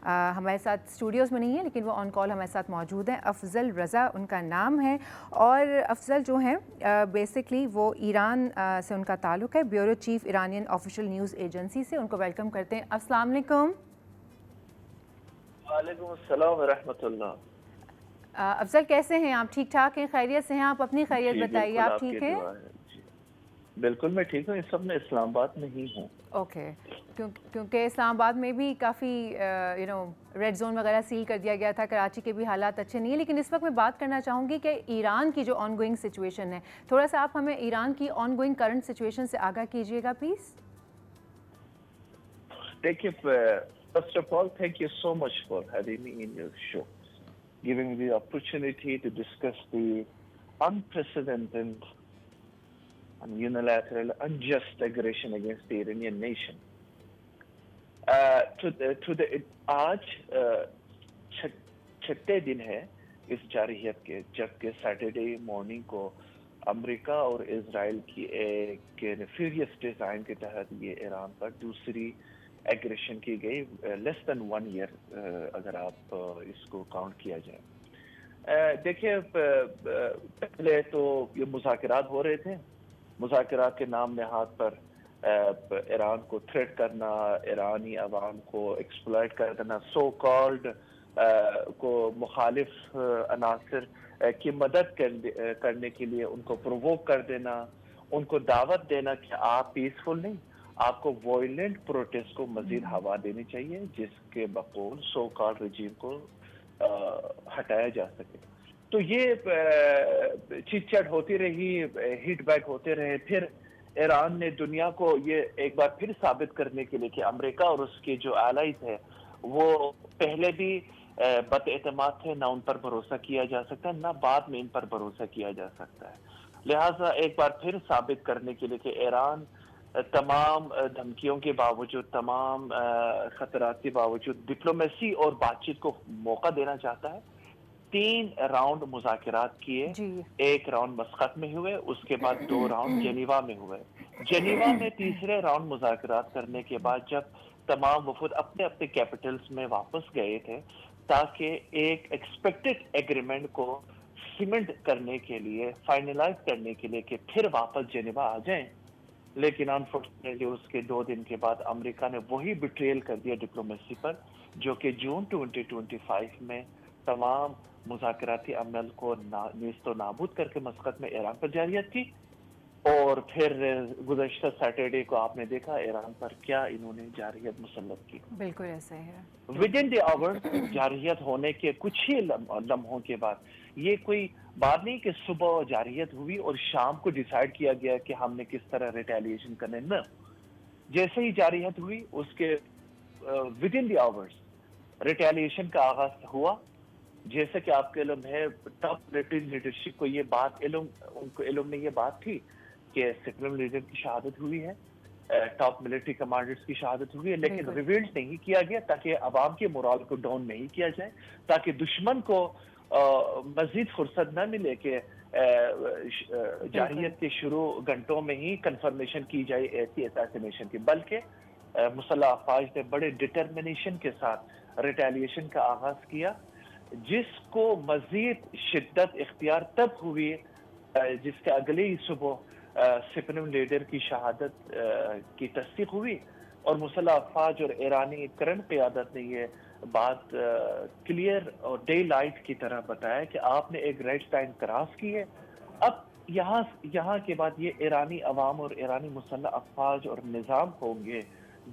ہمارے ساتھ اسٹوڈیوز میں نہیں ہیں لیکن وہ آن کال ہمارے ساتھ موجود ہیں. افضل رضا ان کا نام ہے اور افضل جو ہیں بیسکلی وہ ایران سے ان کا تعلق ہے, bureau chief Iranian official news agency سے. ان کو ویلکم کرتے ہیں. السلام علیکم. وعلیکم السلام ورحمۃ اللہ. افضل کیسے ہیں آپ؟ ٹھیک ٹھاک ہیں؟ خیریت سے ہیں آپ؟ اپنی خیریت بتائیے. آپ ٹھیک ہیں؟ بالکل میں ٹھیک ہوں. اس وقت میں اسلام آباد میں ہی ہوں. اوکے. کیونکہ اسلام آباد میں بھی کافی ریڈ زون وغیرہ سیل کر دیا گیا تھا. کراچی کے بھی حالات اچھے نہیں ہیں, لیکن اس وقت میں بات کرنا چاہوں گی کہ ایران کی جو آن گوئنگ سچویشن ہے, تھوڑا سا آپ ہمیں ایران کی آن گوئنگ کرنٹ سچویشن سے آگاہ کیجیے گا پلیز. دیکھیے, first of all thank you so much for having me in your show, giving me the opportunity to discuss the unprecedented and unilateral unjust aggression against the Iranian nation. آج چھٹے دن ہے اس جارحیت کے, جبکہ سیٹرڈے مارننگ کو امریکہ اور اسرائیل کی ایک نیفیریس ڈیزائن کے تحت یہ ایران پر دوسری ایگریشن کی گئی, لیس دین 1 ایئر اگر آپ اس کو کاؤنٹ کیا جائے. دیکھیے, پہلے تو یہ مذاکرات ہو رہے تھے. مذاکرات کے نام نہاد پر ایران کو تھریٹ کرنا, ایرانی عوام کو ایکسپلائٹ کر دینا, سو کالڈ کو مخالف عناصر کی مدد کرنے کے لیے ان کو پرووک کر دینا, ان کو دعوت دینا کہ آپ پیسفل نہیں, آپ کو وائلنٹ پروٹیسٹ کو مزید ہوا دینی چاہیے, جس کے بقول سو کالڈ رجیم کو ہٹایا جا سکے. تو یہ چٹ چٹ ہوتی رہی, ہٹ بیک ہوتے رہے. پھر ایران نے دنیا کو یہ ایک بار پھر ثابت کرنے کے لیے کہ امریکہ اور اس کے جو الائز ہے وہ پہلے بھی بد اعتماد تھے, نہ ان پر بھروسہ کیا جا سکتا ہے, نہ بعد میں ان پر بھروسہ کیا جا سکتا ہے. لہٰذا ایک بار پھر ثابت کرنے کے لیے کہ ایران تمام دھمکیوں کے باوجود, تمام خطرات کے باوجود ڈپلومیسی اور بات چیت کو موقع دینا چاہتا ہے. 3 راؤنڈ مذاکرات کیے, ایک راؤنڈ مسقط میں ہوئے, اس کے بعد 2 راؤنڈ جنیوا میں ہوئے. جنیوا میں تیسرے راؤنڈ مذاکرات کرنے کے بعد جب تمام وفود اپنے اپنے کیپٹلز میں واپس گئے تھے تاکہ ایک ایکسپیکٹڈ ایگریمنٹ کو سیمنٹ کرنے کے لیے, فائنلائز کرنے کے لیے کہ پھر واپس جنیوا آ جائیں, لیکن انفارچونیٹلی اس کے 2 دن کے بعد امریکہ نے وہی بٹریل کر دیا ڈپلومیسی پر, جو کہ جون 2025 میں تمام مذاکراتی عمل کو نیست و نابود کر کے مسقط میں ایران پر جارحیت کی. اور پھر گزشتہ سیٹرڈے کو آپ نے دیکھا ایران پر کیا انہوں نے جارحیت مسلط کی. بالکل ایسا ہے. ود ان دی آور جارحیت ہونے کے کچھ ہی لمحوں کے بعد, یہ کوئی بات نہیں کہ صبح جارحیت ہوئی اور شام کو ڈیسائیڈ کیا گیا کہ ہم نے کس طرح ریٹیلیشن کرنے. نہ, جیسے ہی جارحیت ہوئی اس کے with in the hours retaliation کا آغاز ہوا. جیسے کہ آپ کے علم ہے, ٹاپ ملٹری لیڈرشپ کو یہ بات ان کو علم میں یہ بات تھی کہ سپریم لیڈر کی شہادت ہوئی ہے, ٹاپ ملٹری کمانڈرز کی شہادت ہوئی ہے, لیکن ریویلڈ نہیں کیا گیا تاکہ عوام کے مورال کو ڈاؤن نہیں کیا جائے, تاکہ دشمن کو مزید فرصت نہ ملے کہ جارحیت کے شروع گھنٹوں میں ہی کنفرمیشن کی جائے ایسی اساسینیشن کی. بلکہ مسلح افواج نے بڑے ڈٹرمنیشن کے ساتھ ریٹیلیشن کا آغاز کیا, جس کو مزید شدت اختیار تب ہوئی جس کے اگلے ہی صبح سپریم لیڈر کی شہادت کی تصدیق ہوئی, اور مسلح افواج اور ایرانی کرنٹ قیادت نے یہ بات کلیئر اور ڈے لائٹ کی طرح بتایا کہ آپ نے ایک ریڈ لائن کراس کی ہے. اب یہاں کے بعد یہ ایرانی عوام اور ایرانی مسلح افواج اور نظام ہوں گے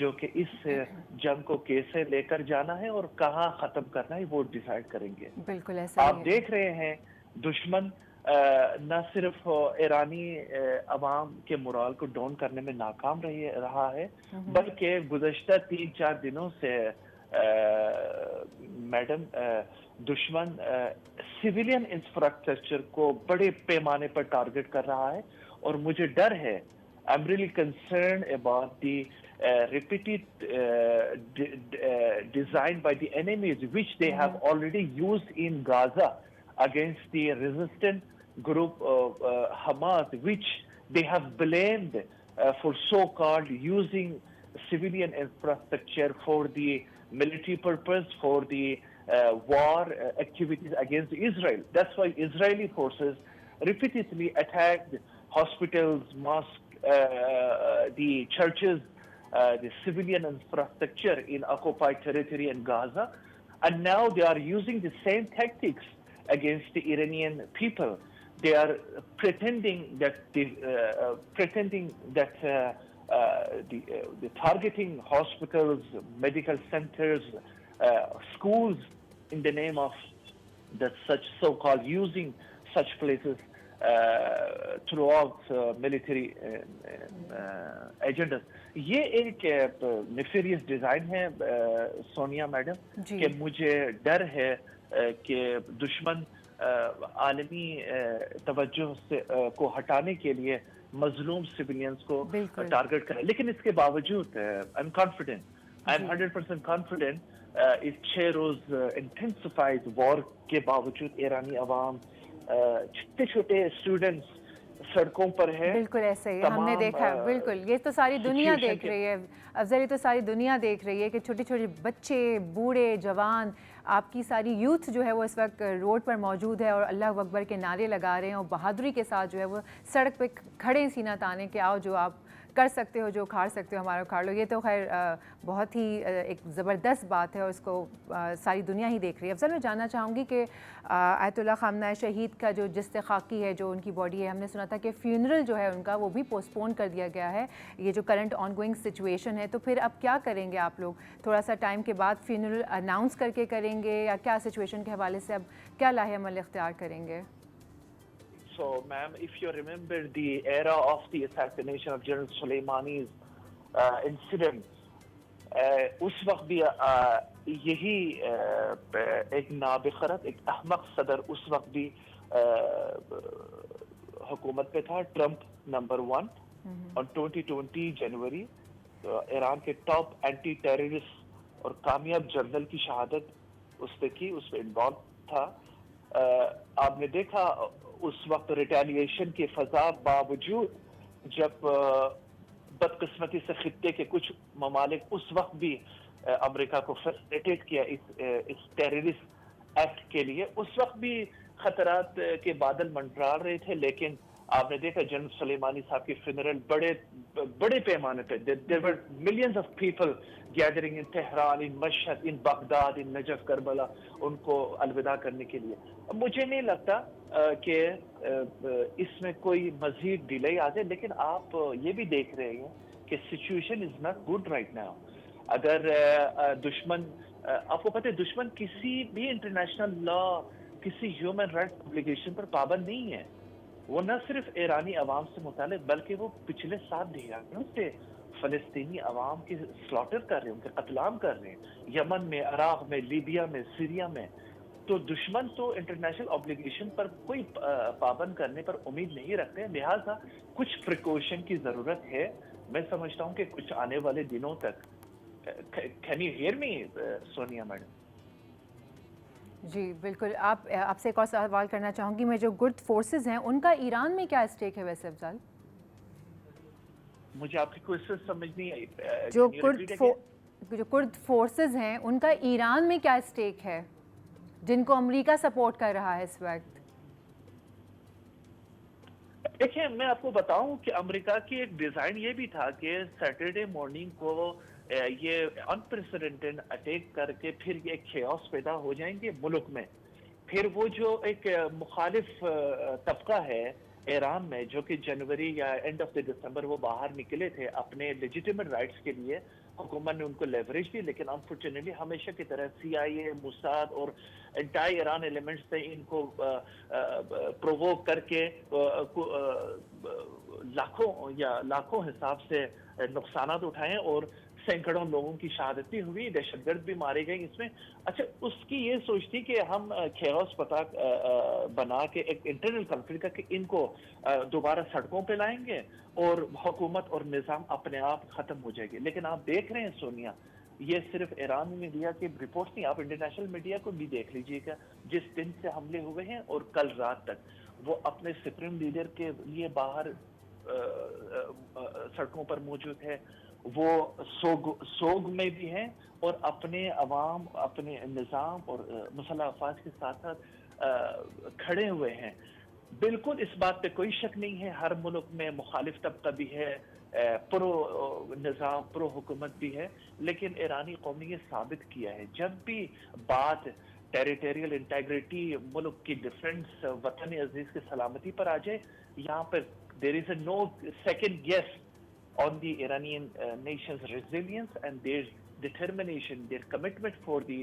جو کہ اس جنگ کو کیسے لے کر جانا ہے اور کہاں ختم کرنا ہے, وہ ڈیسائیڈ کریں گے. بالکل ایسا آپ دیکھ رہے ہیں دشمن نہ صرف ایرانی عوام کے مورال کو ڈاؤن کرنے میں ناکام رہا ہے, بلکہ گزشتہ 3-4 دنوں سے میڈم دشمن سیویلین انفراسٹرکچر کو بڑے پیمانے پر ٹارگٹ کر رہا ہے. اور مجھے ڈر ہے, I'm really concerned about the repeated design by the enemies which they have already used in Gaza against the resistant group of Hamas, which they have blamed for so-called using civilian infrastructure for the military purpose for the war activities against Israel. That's why Israeli forces repeatedly attacked hospitals, mosques, the churches, the civilian infrastructure in occupied territory in Gaza. And now they are using the same tactics against the Iranian people. They are pretending that the targeting hospitals, medical centers, schools in the name of such so-called using such places throughout military agendas. یہ ایک نیفیریس design ہے Sonia madam کہ مجھے ڈر ہے کہ دشمن عالمی توجہ سے کو ہٹانے کے لیے مظلوم سویلینز کو ٹارگٹ کرے. لیکن اس کے باوجود I'm confident, I'm 100% confident اس 6 روز انٹینسیفائڈ وار کے باوجود ایرانی عوام چھوٹے چھوٹے اسٹوڈنٹس سڑکوں پر ہے. بالکل ایسے ہی ہم نے دیکھا ہے. بالکل یہ تو ساری دنیا دیکھ رہی ہے افضل, یہ تو ساری دنیا دیکھ رہی ہے کہ چھوٹے چھوٹے بچے, بوڑھے, جوان, آپ کی ساری یوتھ جو ہے وہ اس وقت روڈ پر موجود ہے اور اللہ اکبر کے نعرے لگا رہے ہیں اور بہادری کے ساتھ جو ہے وہ سڑک پہ کھڑے سینہ تانے کہ آؤ جو آپ کر سکتے ہو, جو کھاڑ سکتے ہو ہمارا کھاڑ لو. یہ تو خیر بہت ہی ایک زبردست بات ہے اور اس کو ساری دنیا ہی دیکھ رہی ہے. افضل میں جاننا چاہوں گی کہ آیت اللہ خامنہ شہید کا جو جسد خاکی ہے, جو ان کی باڈی ہے, ہم نے سنا تھا کہ فیونرل جو ہے ان کا وہ بھی پوسٹ پون کر دیا گیا ہے, یہ جو کرنٹ آن گوئنگ سچویشن ہے. تو پھر اب کیا کریں گے آپ لوگ؟ تھوڑا سا ٹائم کے بعد فیونرل اناؤنس کر کے کریں گے یا کیا سچویشن کے حوالے سے اب کیا لاہ عمل اختیار کریں گے؟ So, ma'am, if you remember the era of the assassination of General Soleimani's incident, اس وقت بھی یہی ایک نابخرت, ایک احمق صدر اس وقت بھی حکومت پہ تھا, ٹرمپ نمبر 1. اور 2020 جنوری ایران کے ٹاپ اینٹی ٹیررسٹ اور کامیاب جنرل کی شہادت اس نے کی, اس میں انوالو تھا. آپ نے دیکھا اس وقت ریٹیلیشن کی فضا باوجود, جب بدقسمتی سے خطے کے کچھ ممالک اس وقت بھی امریکہ کو فیسیلیٹیٹ کیا اس ٹیررسٹ ایکٹ کے لیے, اس وقت بھی خطرات کے بادل منڈرا رہے تھے. لیکن آپ نے دیکھا جنرل سلیمانی صاحب کی فنرل بڑے پیمانے پہ, there were millions of people gathering in Tehran, in Mashhad, in Baghdad, in Najaf, Karbala, ان کو الوداع کرنے کے لیے. مجھے نہیں لگتا کہ اس میں کوئی مزید ڈیلے آ جائے, لیکن آپ یہ بھی دیکھ رہے ہیں کہ situation is not good right now. اگر دشمن, آپ کو پتہ ہے دشمن کسی بھی انٹرنیشنل لا, کسی ہیومن رائٹس اوبلیگیشن پر پابند نہیں ہے. وہ نہ صرف ایرانی عوام سے متعلق بلکہ وہ پچھلے 7 دہائیوں سے فلسطینی عوام کی سلاٹر کر رہے ہیں, ان کے قتل عام کر رہے ہیں, یمن میں, عراق میں, لیبیا میں, سیریا میں. تو دشمن تو انٹرنیشنل اوبلیگیشن پر کوئی پابند کرنے پر امید نہیں رکھتے ہیں. لہٰذا کچھ پریکوشن کی ضرورت ہے. میں سمجھتا ہوں کہ کچھ آنے والے دنوں تک. Can you hear me Sonia madam? جی بالکل. آپ سے ایک اور سوال کرنا چاہوں گی میں, جو کرد فورسز ہیں ان کا ایران میں کیا اسٹیک ہے ویسے افضل؟ مجھے آپ کی کوشچن سمجھ نہیں آئی. جو کرد فورسز ہیں ان کا ایران میں کیا اسٹیک ہے جن کو امریکہ سپورٹ کر رہا ہے اس وقت؟ دیکھیں, میں آپ کو بتاؤں کہ امریکہ کی ایک ڈیزائن یہ بھی تھا کہ سیٹرڈے مارننگ کو یہ انپریسیڈنٹڈ اٹیک کر کے پھر یہ ایک کیوس پیدا ہو جائیں گے ملک میں. پھر وہ جو ایک مخالف طبقہ ہے ایران میں, جو کہ جنوری یا اینڈ آف دسمبر وہ باہر نکلے تھے اپنے لیجیٹیمیٹ رائٹس کے لیے, حکومت نے ان کو لیوریج دی. لیکن انفارچونیٹلی ہمیشہ کی طرح CIA, موساد اور انٹائی ایران ایلیمنٹس نے ان کو پرووک کر کے لاکھوں حساب سے نقصانات اٹھائے اور سینکڑوں لوگوں کی شہادت بھی ہوئی, دہشت گرد بھی مارے گئے اس میں. اچھا, اس کی یہ سوچ تھی کہ ہم کیوس پتا بنا کے ایک انٹرنل کنفلکٹ کر کے ان کو دوبارہ سڑکوں پہ لائیں گے اور حکومت اور نظام اپنے آپ ختم ہو جائے گی. لیکن آپ دیکھ رہے ہیں سونیا, یہ صرف ایران میڈیا کی رپورٹ نہیں, آپ انٹرنیشنل میڈیا کو بھی دیکھ لیجئے گا. جس دن سے حملے ہوئے ہیں اور کل رات تک وہ اپنے سپریم لیڈر کے لیے باہر سڑکوں پر موجود ہے, وہ سوگ میں بھی ہیں اور اپنے عوام اپنے نظام اور مسلح افواج کے ساتھ ساتھ کھڑے ہوئے ہیں. بالکل اس بات پہ کوئی شک نہیں ہے, ہر ملک میں مخالف طبقہ بھی ہے, پرو نظام پرو حکومت بھی ہے, لیکن ایرانی قوم نے یہ ثابت کیا ہے جب بھی بات ٹیریٹوریل انٹیگریٹی, ملک کی ڈیفنس, وطن عزیز کی سلامتی پر آ جائے, یہاں پر there is no second guess on the Iranian nation's resilience and their determination, their commitment for the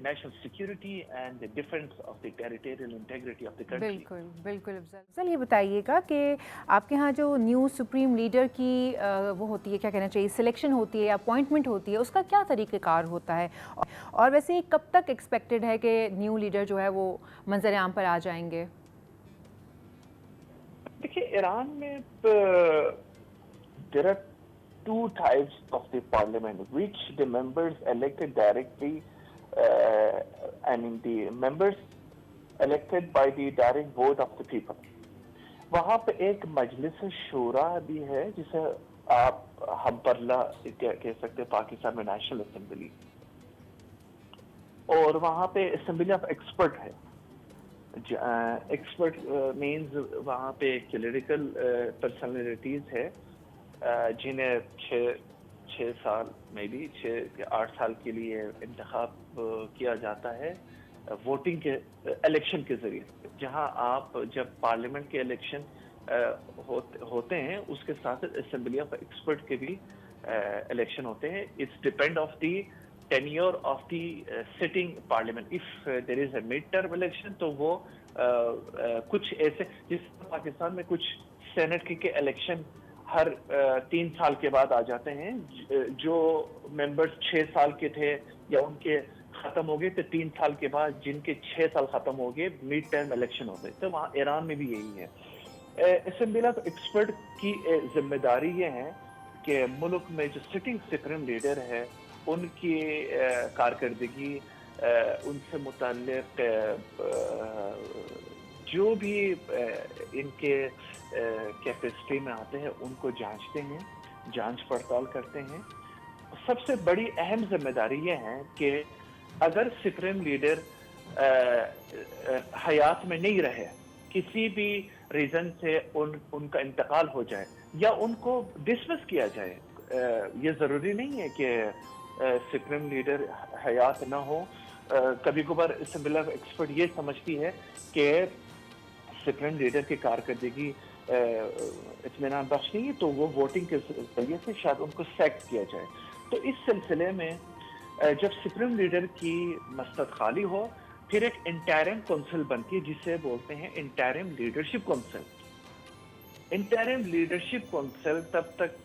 national security and the defense of the territorial integrity of the country. بالکل بالکل. افضل یہ بتائیے گا کہ آپ کے ہاں جو نیو سپریم لیڈر کی وہ ہوتی ہے, کیا کہنا چاہیے, سلیکشن ہوتی ہے یا اپوائنٹمنٹ ہوتی ہے, اس کا کیا طریقہ کار ہوتا ہے, اور ویسے کب تک ایکسپیکٹڈ ہے کہ نیو لیڈر جو ہے وہ منظر عام پر آ جائیں گے؟ دیکھیے ایران میں there are two types of the parliament, which the members elected directly, I mean the members elected by the direct vote of the people. وہاں پہ ایک مجلس شورا بھی ہے جسے آپ ہم پرلا کہہ سکتے پاکستان میں نیشنل اسمبلی, اور وہاں پہ اسمبلی آف ایکسپرٹ ہے. ایکسپرٹ مینز وہاں پہ کلیریکل پرسنالٹیز ہے جنہیں 6 سال میں بھی 6-8 سال کے لیے انتخاب کیا جاتا ہے ووٹنگ کے الیکشن کے ذریعے, جہاں آپ جب پارلیمنٹ کے الیکشن ہوتے ہیں اس کے ساتھ اسمبلی آف ایکسپرٹ کے بھی الیکشن ہوتے ہیں. It's depend of the tenure of the sitting parliament. If there is a mid-term election تو وہ کچھ ایسے, جس پاکستان میں کچھ سینٹ کے الیکشن ہر 3 سال کے بعد آ جاتے ہیں, جو ممبرز 6 سال کے تھے یا ان کے ختم ہو گئے تو 3 سال کے بعد جن کے 6 سال ختم ہو گئے مڈ ٹرم الیکشن ہوتے, تو وہاں ایران میں بھی یہی ہے. اسمبلی آف ایکسپرٹ کی ذمہ داری یہ ہے کہ ملک میں جو سٹنگ سپریم لیڈر ہے ان کی کارکردگی, ان سے متعلق جو بھی ان کے کیپیسٹی میں آتے ہیں ان کو جانچتے ہیں, جانچ پڑتال کرتے ہیں. سب سے بڑی اہم ذمہ داری یہ ہے کہ اگر سپریم لیڈر حیات میں نہیں رہے, کسی بھی ریزن سے ان کا انتقال ہو جائے یا ان کو ڈسمس کیا جائے, یہ ضروری نہیں ہے کہ سپریم لیڈر حیات نہ ہو. کبھی کبھار اسمبلی آف ایکسپرٹ یہ سمجھتی ہے کہ سپریم لیڈر کی کارکردگی اطمینان بخش نہیں ہے تو وہ ووٹنگ کے ذریعے سے شاید ان کو سیک کیا جائے. تو اس سلسلے میں جب سپریم لیڈر کی مستد خالی ہو پھر ایک انٹرم کونسل بنتی ہے جسے بولتے ہیں interim leadership council. Interim leadership council تب تک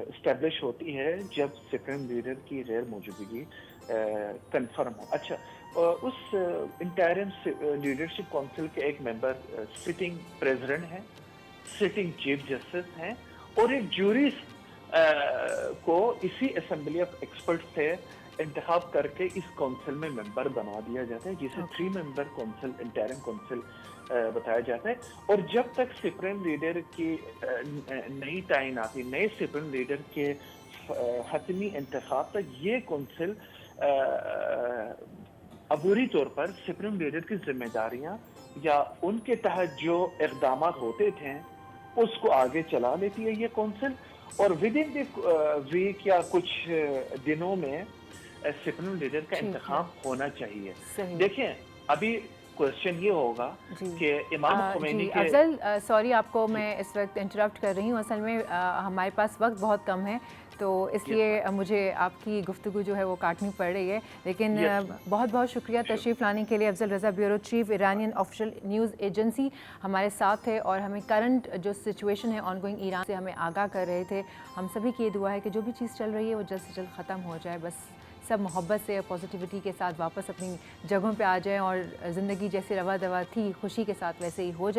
اسٹیبلش ہوتی ہے جب سپریم لیڈر کی غیر موجودگی کنفرم ہو. اچھا, اس انٹرم لیڈرشپ کونسل کے ایک ممبر سٹنگ پریزیڈنٹ ہیں, سٹنگ چیف جسٹس ہیں, اور ایک جوری کو اسی اسمبلی آف ایکسپرٹ سے انتخاب کر کے اس کونسل میں ممبر بنا دیا جاتا ہے, جسے 3 ممبر کونسل انٹرم کونسل بتایا جاتا ہے. اور جب تک سپریم لیڈر کی نئی تعیناتی, نئے سپریم لیڈر کے حتمی انتخاب تک یہ کونسل عبوری طور پر سپریم لیڈر کی ذمہ داریاں یا ان کے تحت جو اقدامات ہوتے تھے اس کو آگے چلا لیتی ہے یہ کونسل. اور ود ان دی ویک یا کچھ دنوں میں سپریم لیڈر کا انتخاب ہونا چاہیے. دیکھیں ابھی کوشچن یہ ہوگا کہ امام خمینی کے افضل سوری آپ کو میں اس وقت انٹرپٹ کر رہی ہوں, اصل میں ہمارے پاس وقت بہت کم ہے تو اس لیے مجھے آپ کی گفتگو جو ہے وہ کاٹنی پڑ رہی ہے, لیکن بہت بہت شکریہ تشریف لانے کے لیے. Afzal Raza bureau chief Iranian official news agency ہمارے ساتھ ہے اور ہمیں کرنٹ جو سچویشن ہے آن گوئنگ ایران سے ہمیں آگاہ کر رہے تھے. ہم سبھی کی یہ دعا ہے کہ جو بھی چیز چل رہی ہے وہ جلد سے جلد ختم ہو جائے, بس سب محبت سے پازیٹیوٹی کے ساتھ واپس اپنی جگہوں پہ آ جائیں اور زندگی جیسے روا دوا تھی خوشی کے ساتھ ویسے ہی ہو جائے.